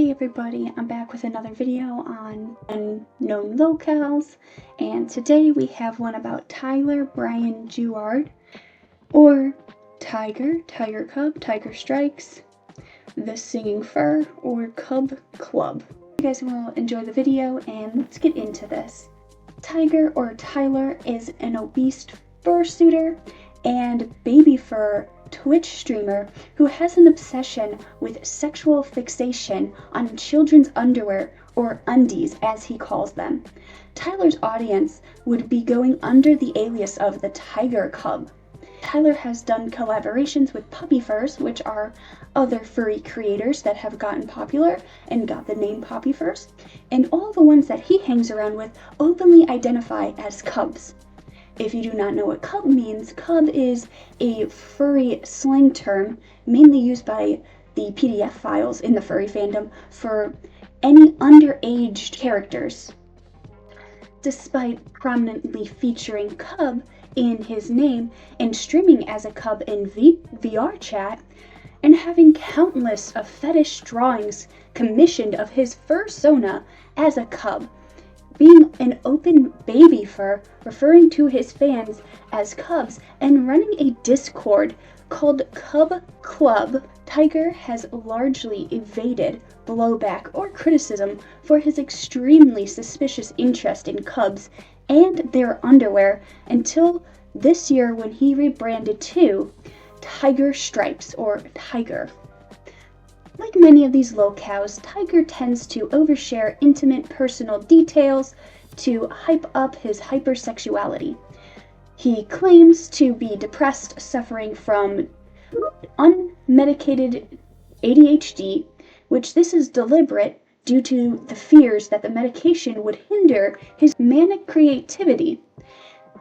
Hey everybody, I'm back with another video on unknown locales, and today we have one about Bryan Jewart, or Tygre, TygreCub, TygreStripes, the Singing Fur, or Cub Club. You guys will enjoy the video, and let's get into this. Tygre, or Tyler, is an obese fursuiter and baby fur Twitch streamer who has an obsession with sexual fixation on children's underwear, or undies as he calls them. Tyler's audience would be going under the alias of the TygreCub. Tyler has done collaborations with puppy furs, which are other furry creators that have gotten popular and got the name puppy furs, and all the ones that he hangs around with openly identify as cubs. If you do not know what cub means, cub is a furry slang term mainly used by the PDF files in the furry fandom for any underage characters. Despite prominently featuring cub in his name and streaming as a cub in VR chat, and having countless of fetish drawings commissioned of his fursona as a cub, being an open baby fur, referring to his fans as cubs, and running a Discord called Cub Club, Tygre has largely evaded blowback or criticism for his extremely suspicious interest in cubs and their underwear until this year when he rebranded to TygreStripes, or Tygre. Like many of these locales, Tygre tends to overshare intimate personal details to hype up his hypersexuality. He claims to be depressed, suffering from unmedicated ADHD, which this is deliberate due to the fears that the medication would hinder his manic creativity,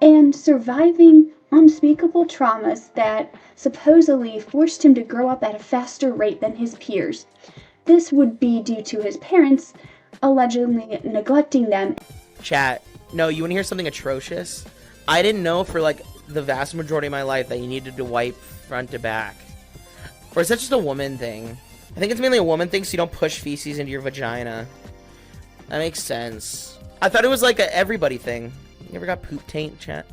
and surviving unspeakable traumas that supposedly forced him to grow up at a faster rate than his peers. This would be due to his parents allegedly neglecting them. Chat, no, you want to hear something atrocious? I didn't know for like the vast majority of my life that you needed to wipe front to back. Or is that just a woman thing? I think it's mainly a woman thing so you don't push feces into your vagina. That makes sense. I thought it was like a everybody thing. You ever got poop taint, chat?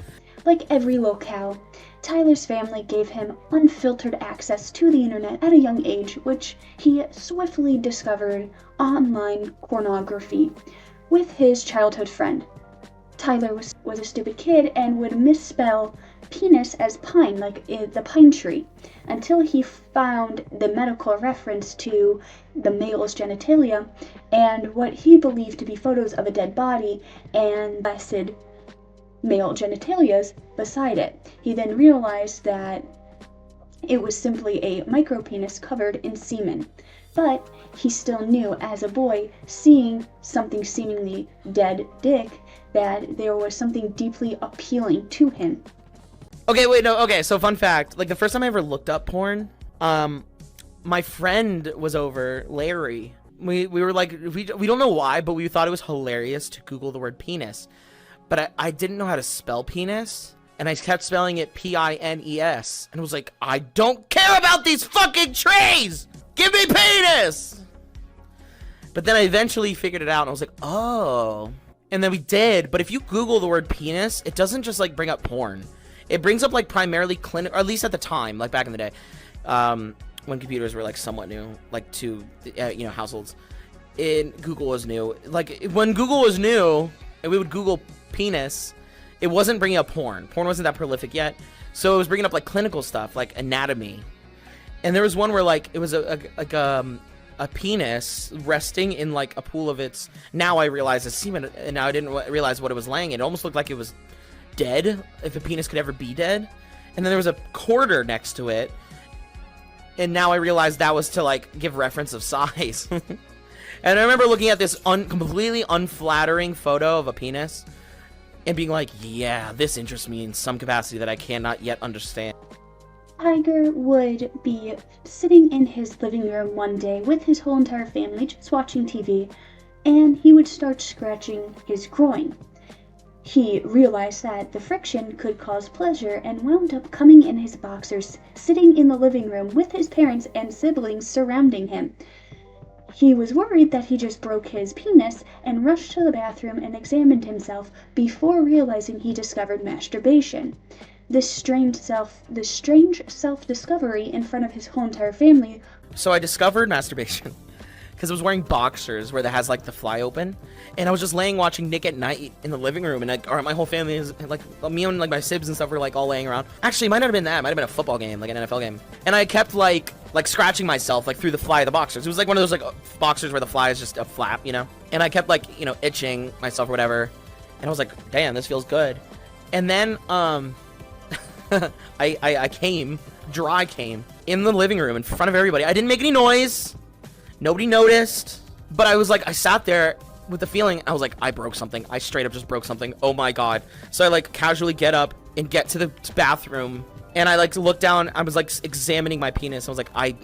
Like every locale, Tyler's family gave him unfiltered access to the internet at a young age, which he swiftly discovered online pornography with his childhood friend. Tyler was a stupid kid and would misspell penis as pine, like the pine tree, until he found the medical reference to the male's genitalia and what he believed to be photos of a dead body and acid male genitalias beside it. He then realized that it was simply a micropenis covered in semen. But he still knew as a boy, seeing something seemingly dead dick, that there was something deeply appealing to him. Okay, wait, no, okay, so fun fact. Like, the first time I ever looked up porn, my friend was over, Larry. We were like, we don't know why, but we thought it was hilarious to Google the word penis. But I didn't know how to spell penis, and I kept spelling it P-I-N-E-S, and was like, I don't care about these fucking trees! Give me penis! But then I eventually figured it out, and I was like, oh. And then we did, but if you Google the word penis, it doesn't just, like, bring up porn. It brings up, like, primarily clinic, or at least at the time, like, back in the day, when computers were, like, somewhat new, like, to, you know, households. Google was new. Like, when Google was new, and we would Google penis, it wasn't bringing up porn. Porn wasn't that prolific yet, so it was bringing up like clinical stuff, like anatomy. And there was one where like it was a penis resting in like a pool of its. Now I realize it's semen, and now I didn't realize what it was laying in. It almost looked like it was dead, if a penis could ever be dead. And then there was a quarter next to it, and now I realized that was to like give reference of size. And I remember looking at this completely unflattering photo of a penis and being like, yeah, this interests me in some capacity that I cannot yet understand. Tygre would be sitting in his living room one day with his whole entire family just watching TV, and he would start scratching his groin. He realized that the friction could cause pleasure and wound up coming in his boxers, sitting in the living room with his parents and siblings surrounding him. He was worried that he just broke his penis and rushed to the bathroom and examined himself before realizing he discovered masturbation. This strange self-discovery in front of his whole entire family. So I discovered masturbation because I was wearing boxers where that has like the fly open, and I was just laying watching Nick at Night in the living room, and like, my whole family is like, me and like my sibs and stuff were like all laying around. Actually, it might not have been that. It might have been a football game, like an NFL game, and I kept like scratching myself like through the fly of the boxers. It was like one of those like boxers where the fly is just a flap, you know, and I kept like, you know, itching myself or whatever, and I was like, damn, this feels good. And then I came in the living room in front of everybody. I didn't make any noise. Nobody noticed. But I was like, I sat there with the feeling, I was like, I broke something. I straight up just broke something. Oh my god. So I like casually get up and get to the bathroom. And I like to look down. I was like examining my penis. I was like, I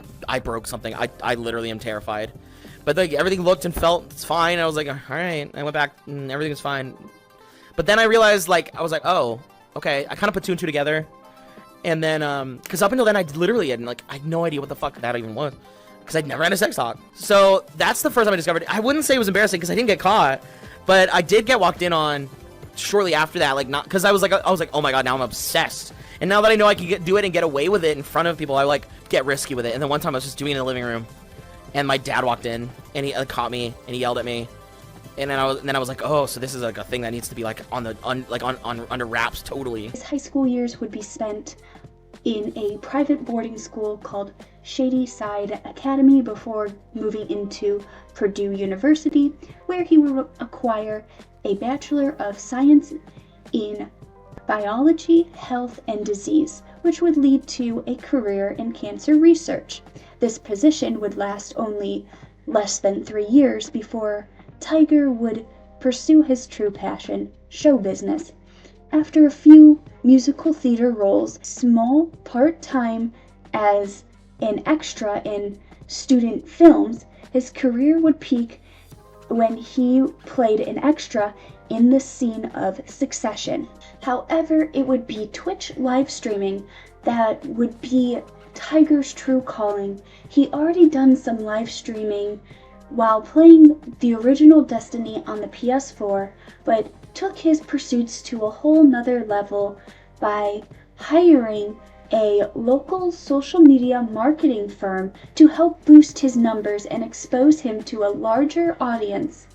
broke something. I literally am terrified. But like everything looked and felt fine. I was like, all right. I went back and everything was fine. But then I realized, like, I was like, oh, okay. I kind of put two and two together. And then, because up until then, I literally had no idea what the fuck that even was. Because I'd never had a sex talk. So that's the first time I discovered it. I wouldn't say it was embarrassing because I didn't get caught. But I did get walked in on shortly after that. Like, not, because I was like, oh my god, now I'm obsessed. And now that I know I can do it and get away with it in front of people, I like get risky with it. And then one time I was just doing it in the living room. And my dad walked in and he caught me and he yelled at me. And then I was like, oh, so this is like a thing that needs to be like under wraps totally. His high school years would be spent in a private boarding school called Shady Side Academy before moving into Purdue University, where he would acquire a Bachelor of Science in Biology, Health, and Disease, which would lead to a career in cancer research. This position would last only less than 3 years before Tygre would pursue his true passion, show business. After a few musical theater roles, small part-time as an extra in student films, his career would peak when he played an extra in the scene of Succession. However, it would be Twitch live streaming that would be Tygre's true calling. He already done some live streaming while playing the original Destiny on the PS4, but took his pursuits to a whole nother level by hiring a local social media marketing firm to help boost his numbers and expose him to a larger audience.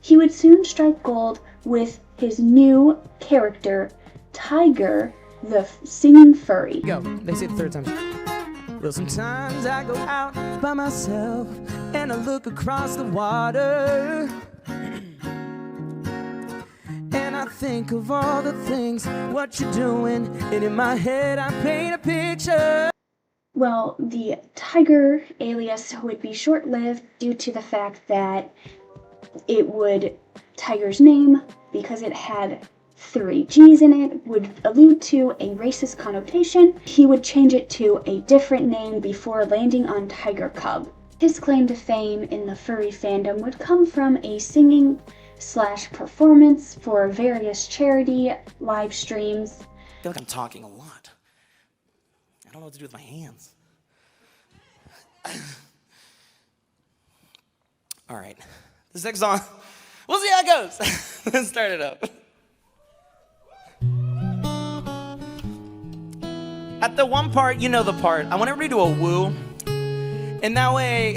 He would soon strike gold with his new character, Tygre, the singing furry. Go. They say the third time. Well, sometimes I go out by myself and I look across the water and I think of all the things, what you're doing, and in my head I paint a picture. Well, the Tygre alias would be short-lived due to the fact that Tygre's name, because it had 3 G's in it, would allude to a racist connotation. He would change it to a different name before landing on TygreCub. His claim to fame in the furry fandom would come from a singing/performance for various charity live streams. I feel like I'm talking a lot. I don't know what to do with my hands. All right. This next song, we'll see how it goes. Let's start it up. At the one part, you know the part. I want everybody to do a woo. And that way,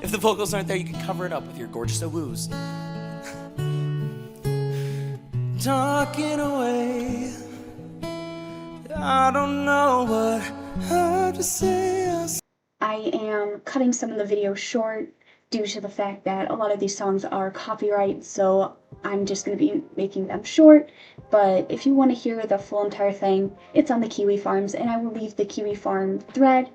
if the vocals aren't there, you can cover it up with your gorgeous woos. Talking away, I don't know what how to say. I am cutting some of the video short due to the fact that a lot of these songs are copyright, so I'm just going to be making them short. But if you want to hear the full entire thing, it's on the Kiwi Farms, and I will leave the Kiwi Farm thread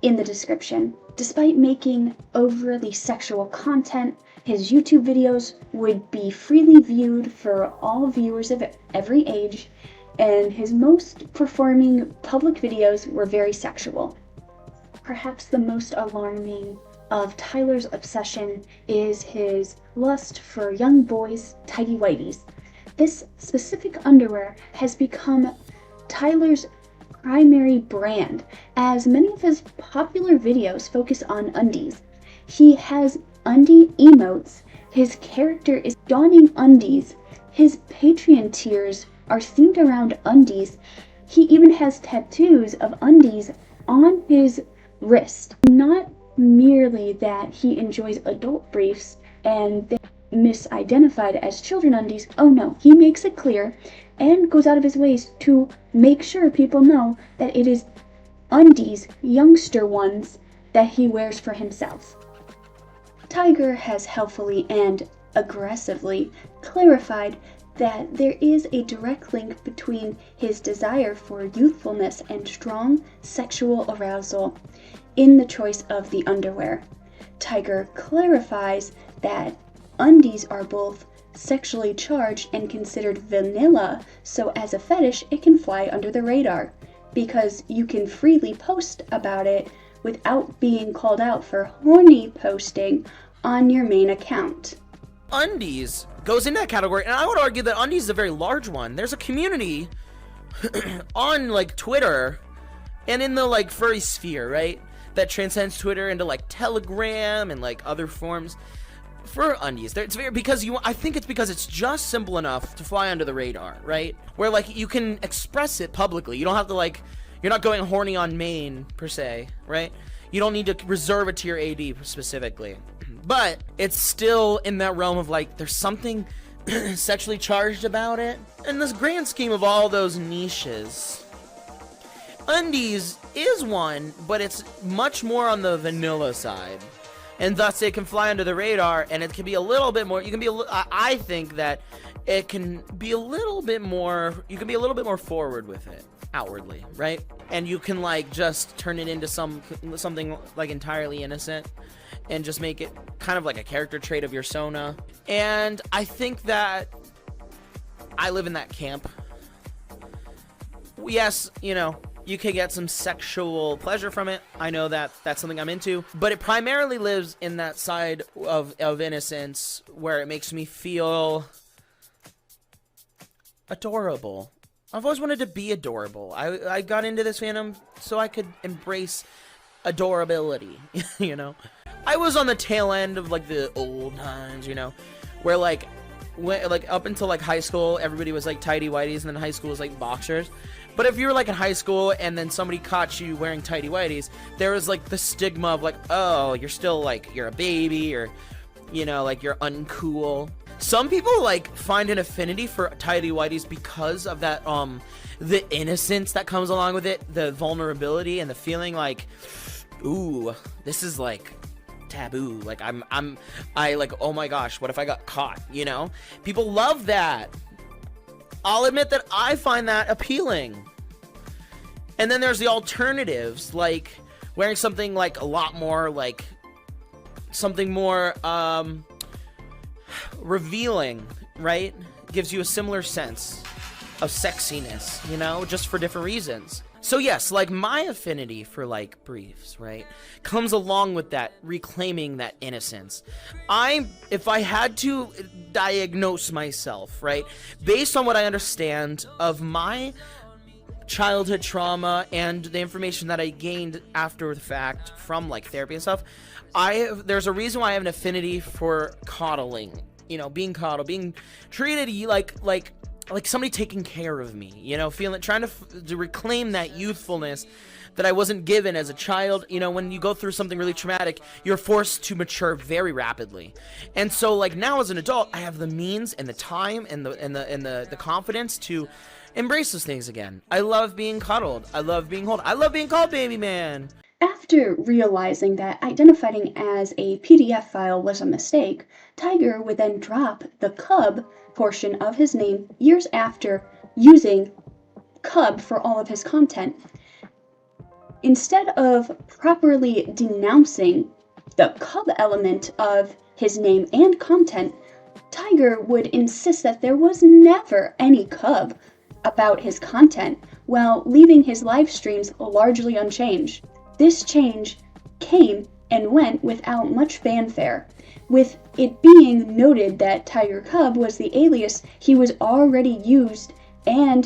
in the description. Despite making overly sexual content, his YouTube videos would be freely viewed for all viewers of every age, and his most performing public videos were very sexual. Perhaps the most alarming of Tyler's obsession is his lust for young boys' tighty whities. This specific underwear has become Tyler's primary brand, as many of his popular videos focus on undies. He has undie emotes. His character is donning undies. His Patreon tiers are themed around undies. He even has tattoos of undies on his wrist. Not merely that he enjoys adult briefs and they're misidentified as children undies. Oh no, he makes it clear and goes out of his ways to make sure people know that it is undies, youngster ones, that he wears for himself. Tygre has helpfully and aggressively clarified that there is a direct link between his desire for youthfulness and strong sexual arousal in the choice of the underwear. Tygre clarifies that undies are both sexually charged and considered vanilla, so as a fetish it can fly under the radar, because you can freely post about it without being called out for horny posting on your main account. Undies goes in that category, and I would argue that undies is a very large one. There's a community on like Twitter and in the like furry sphere, right, that transcends Twitter into like Telegram and like other forms for undies. It's very I think it's because it's just simple enough to fly under the radar, right? Where like you can express it publicly. You don't have to like, you're not going horny on main per se, right? You don't need to reserve it to your AD specifically. But it's still in that realm of like, there's something sexually charged about it. In this grand scheme of all those niches, undies is one, but it's much more on the vanilla side. And thus it can fly under the radar, and it can be a little bit more, I think that it can be a little bit more, you can be a little bit more forward with it, outwardly, right? And you can like just turn it into something like entirely innocent and just make it kind of like a character trait of your persona. And I think that I live in that camp. Yes, you know, you can get some sexual pleasure from it. I know that that's something I'm into, but it primarily lives in that side of innocence where it makes me feel adorable. I've always wanted to be adorable. I got into this fandom so I could embrace adorability, you know? I was on the tail end of like the old times, you know, where like up until like high school, everybody was like tighty whities, and then high school was like boxers. But if you were like in high school and then somebody caught you wearing tighty whities, there was like the stigma of like, oh, you're still like, you're a baby, or, you know, like you're uncool. Some people like find an affinity for tighty whities because of that, the innocence that comes along with it, the vulnerability and the feeling like, ooh, this is like taboo. Like I like, oh my gosh, what if I got caught? You know, people love that. I'll admit that I find that appealing. And then there's the alternatives, like wearing something like a lot more like something more revealing, right? Gives you a similar sense of sexiness, you know, just for different reasons. So yes, like my affinity for like briefs, right, comes along with that, reclaiming that innocence. If I had to diagnose myself, right, based on what I understand of my childhood trauma and the information that I gained after the fact from like therapy and stuff, there's a reason why I have an affinity for coddling, you know, being coddled, being treated like somebody taking care of me, you know, trying to reclaim that youthfulness that I wasn't given as a child. You know, when you go through something really traumatic, you're forced to mature very rapidly. And so like now as an adult, I have the means and the time and the confidence to embrace those things again. I love being cuddled. I love being held. I love being called baby man. After realizing that identifying as a PDF file was a mistake, Tygre would then drop the cub portion of his name years after using cub for all of his content. Instead of properly denouncing the cub element of his name and content, Tygre would insist that there was never any cub about his content, while leaving his live streams largely unchanged. This change came and went without much fanfare, with it being noted that TygreCub was the alias he was already used in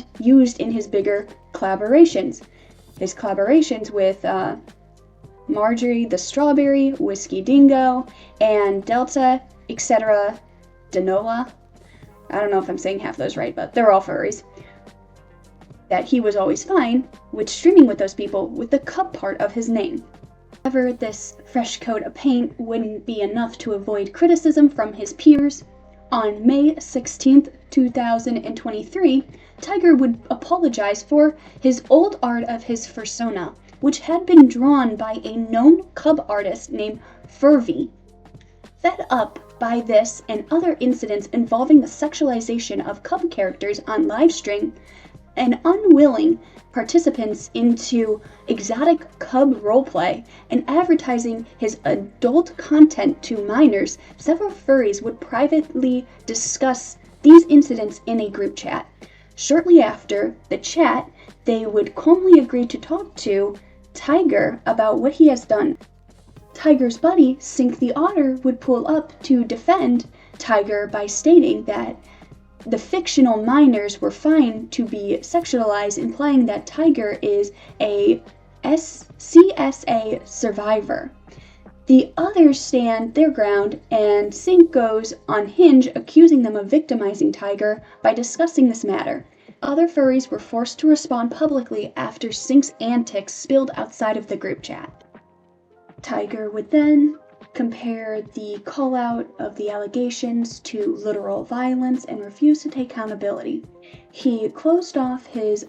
his bigger collaborations. His collaborations with Marjorie the Strawberry, Whiskey Dingo, and Delta, etc. Danola. I don't know if I'm saying half those right, but they're all furries. That he was always fine with streaming with those people with the cub part of his name. However, this fresh coat of paint wouldn't be enough to avoid criticism from his peers. On May 16th, 2023, Tygre would apologize for his old art of his fursona, which had been drawn by a known cub artist named Furby. Fed up by this and other incidents involving the sexualization of cub characters on livestream, and unwilling participants into exotic cub roleplay and advertising his adult content to minors, several furries would privately discuss these incidents in a group chat. Shortly after the chat, they would calmly agree to talk to Tygre about what he has done. Tygre's buddy, Sink the Otter, would pull up to defend Tygre by stating that the fictional minors were fine to be sexualized, implying that Tygre is a CSA survivor. The others stand their ground, and Sink goes on Hinge, accusing them of victimizing Tygre by discussing this matter. Other furries were forced to respond publicly after Sink's antics spilled outside of the group chat. Tygre would then compare the call-out of the allegations to literal violence and refused to take accountability. He closed off his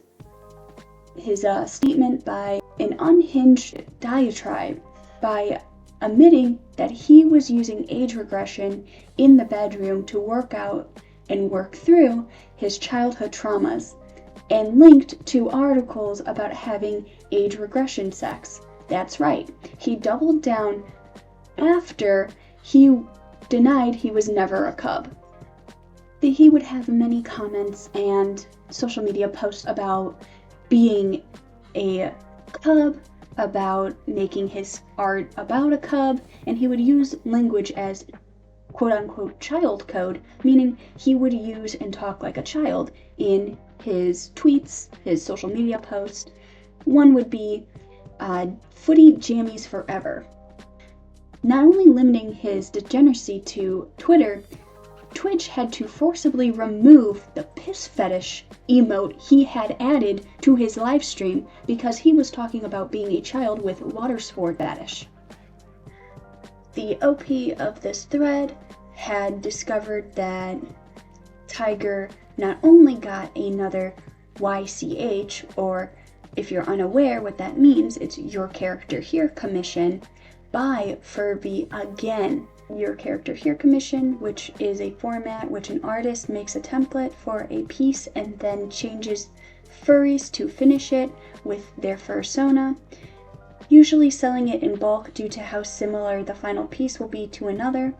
statement by an unhinged diatribe by admitting that he was using age regression in the bedroom to work out and work through his childhood traumas, and linked to articles about having age regression sex. That's right, he doubled down after he denied he was never a cub. He would have many comments and social media posts about being a cub, about making his art about a cub, and he would use language as quote-unquote child code, meaning he would use and talk like a child in his tweets, his social media posts. One would be footy jammies forever. Not only limiting his degeneracy to Twitter, Twitch had to forcibly remove the piss fetish emote he had added to his livestream because he was talking about being a child with water sport fetish. The OP of this thread had discovered that Tygre not only got another YCH, or if you're unaware what that means, it's Your Character Here commission, by Furby again. Your Character Here commission, which is a format which an artist makes a template for a piece and then changes furries to finish it with their fursona, usually selling it in bulk due to how similar the final piece will be to another.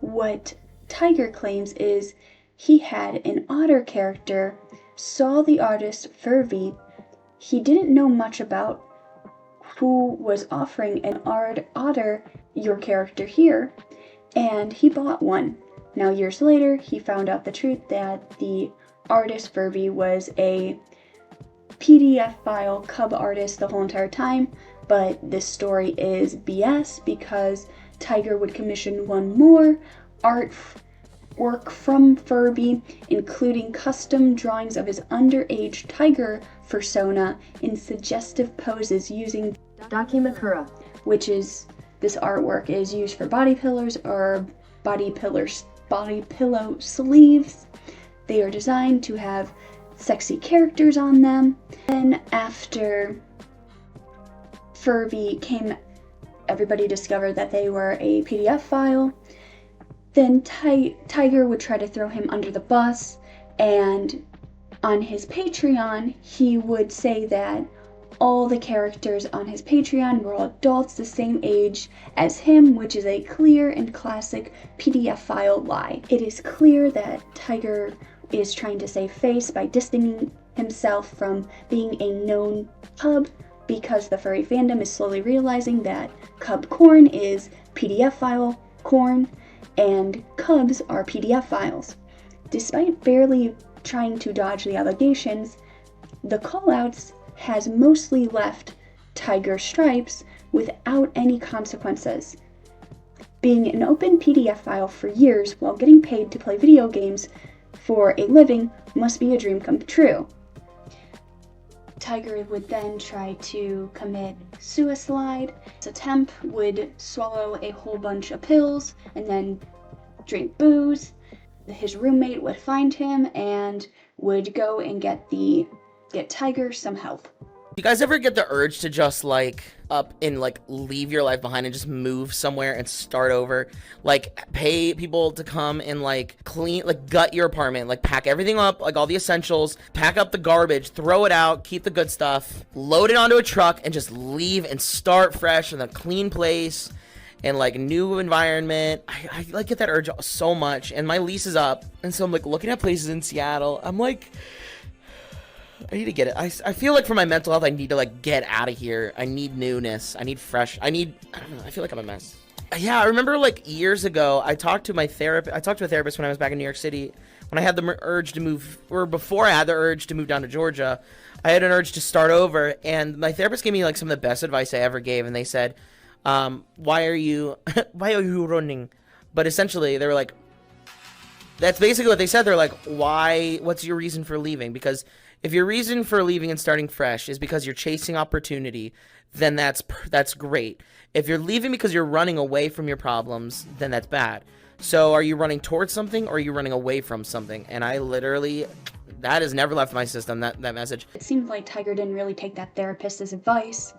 What Tygre claims is he had an otter character, saw the artist Furby, he didn't know much about who was offering an otter Your Character Here, and he bought one. Now years later, he found out the truth that the artist Furby was a PDF file cub artist the whole entire time, but this story is BS because Tygre would commission one more artwork from Furby, including custom drawings of his underage Tygre fursona in suggestive poses using Dakimakura, which is this artwork is used for body pillows or body pillow sleeves. They are designed to have sexy characters on them. Then after Furby came, everybody discovered that they were a PDF file. Then Tygre would try to throw him under the bus, and on his Patreon, he would say that all the characters on his Patreon were all adults the same age as him, which is a clear and classic PDF file lie. It is clear that Tygre is trying to save face by distancing himself from being a known cub, because the furry fandom is slowly realizing that cub corn is PDF file corn, and cubs are PDF files. Despite barely trying to dodge the allegations, the callouts has mostly left TygreStripes without any consequences. Being an open PDF file for years while getting paid to play video games for a living must be a dream come true. Tygre would then try to commit suicide. His attempt would swallow a whole bunch of pills and then drink booze. His roommate would find him and would go and get Tygre some help. You guys ever get the urge to just like up and like leave your life behind and just move somewhere and start over? Like pay people to come and like clean, like gut your apartment, like pack everything up, like all the essentials, pack up the garbage, throw it out, keep the good stuff, load it onto a truck and just leave and start fresh in a clean place and like new environment. I like get that urge so much, and my lease is up, and so I'm like looking at places in Seattle. I'm like, I need to get it. I feel like for my mental health, I need to like get out of here. I need newness. I need fresh. I don't know. I feel like I'm a mess. Yeah, I remember like years ago, I talked to a therapist when I was back in New York City, when I had the urge to move, or before I had the urge to move down to Georgia. I had an urge to start over, and my therapist gave me like some of the best advice I ever gave, and they said, why are you running? But essentially they were like, that's basically what they said. They're like, what's your reason for leaving? Because if your reason for leaving and starting fresh is because you're chasing opportunity, then that's great. If you're leaving because you're running away from your problems, then that's bad. So are you running towards something, or are you running away from something? And I literally, that has never left my system, that message. It seemed like Tygre didn't really take that therapist's advice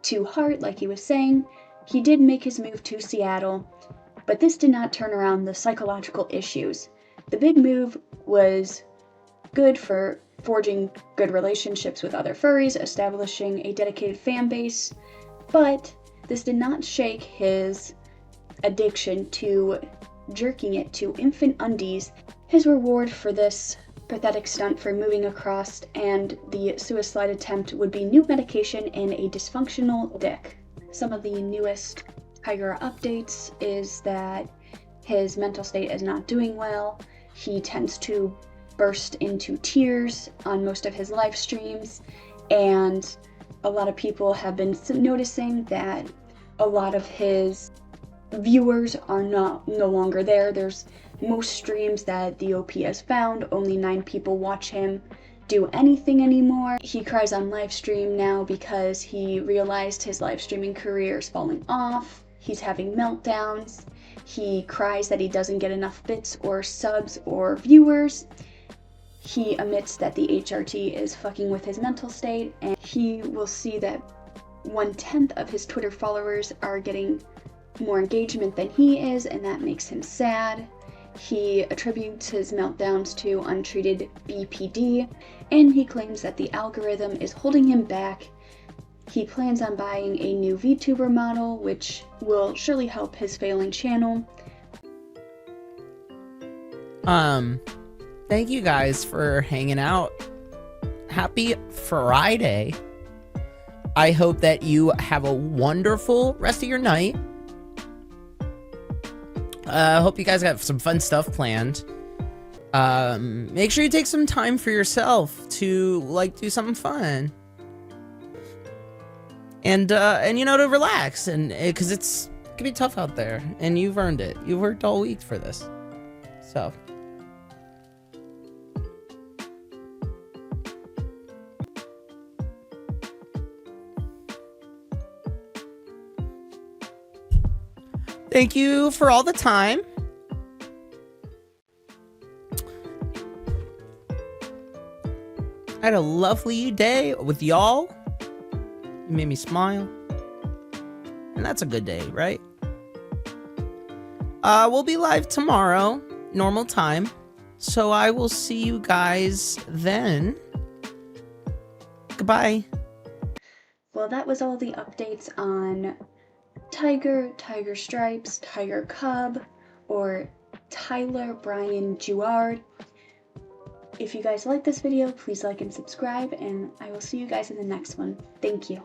to heart, like he was saying. He did make his move to Seattle, but this did not turn around the psychological issues. The big move was good for forging good relationships with other furries, establishing a dedicated fan base, but this did not shake his addiction to jerking it to infant undies. His reward for this pathetic stunt for moving across and the suicide attempt would be new medication and a dysfunctional dick. Some of the newest Tygre updates is that his mental state is not doing well. He tends to burst into tears on most of his live streams, and a lot of people have been noticing that a lot of his viewers are no longer there. There's most streams that the OP has found, only 9 people watch him do anything anymore. He cries on live stream now because he realized his live streaming career is falling off. He's having meltdowns. He cries that he doesn't get enough bits or subs or viewers. He admits that the HRT is fucking with his mental state, and he will see that 1/10 of his Twitter followers are getting more engagement than he is, and that makes him sad. He attributes his meltdowns to untreated BPD, and he claims that the algorithm is holding him back. He plans on buying a new Vtuber model, which will surely help his failing channel. Thank you guys for hanging out. Happy Friday. I hope that you have a wonderful rest of your night. I hope you guys have some fun stuff planned. Make sure you take some time for yourself to like do something fun. And you know, to relax, and because it can be tough out there, and you've earned it. You worked all week for this. So thank you for all the time. I had a lovely day with y'all. You made me smile. And that's a good day, right? We'll be live tomorrow, normal time. So I will see you guys then. Goodbye. Well, that was all the updates on Tygre, TygreStripes, TygreCub, or Bryan Jewart. If you guys like this video, please like and subscribe, and I will see you guys in the next one. Thank you.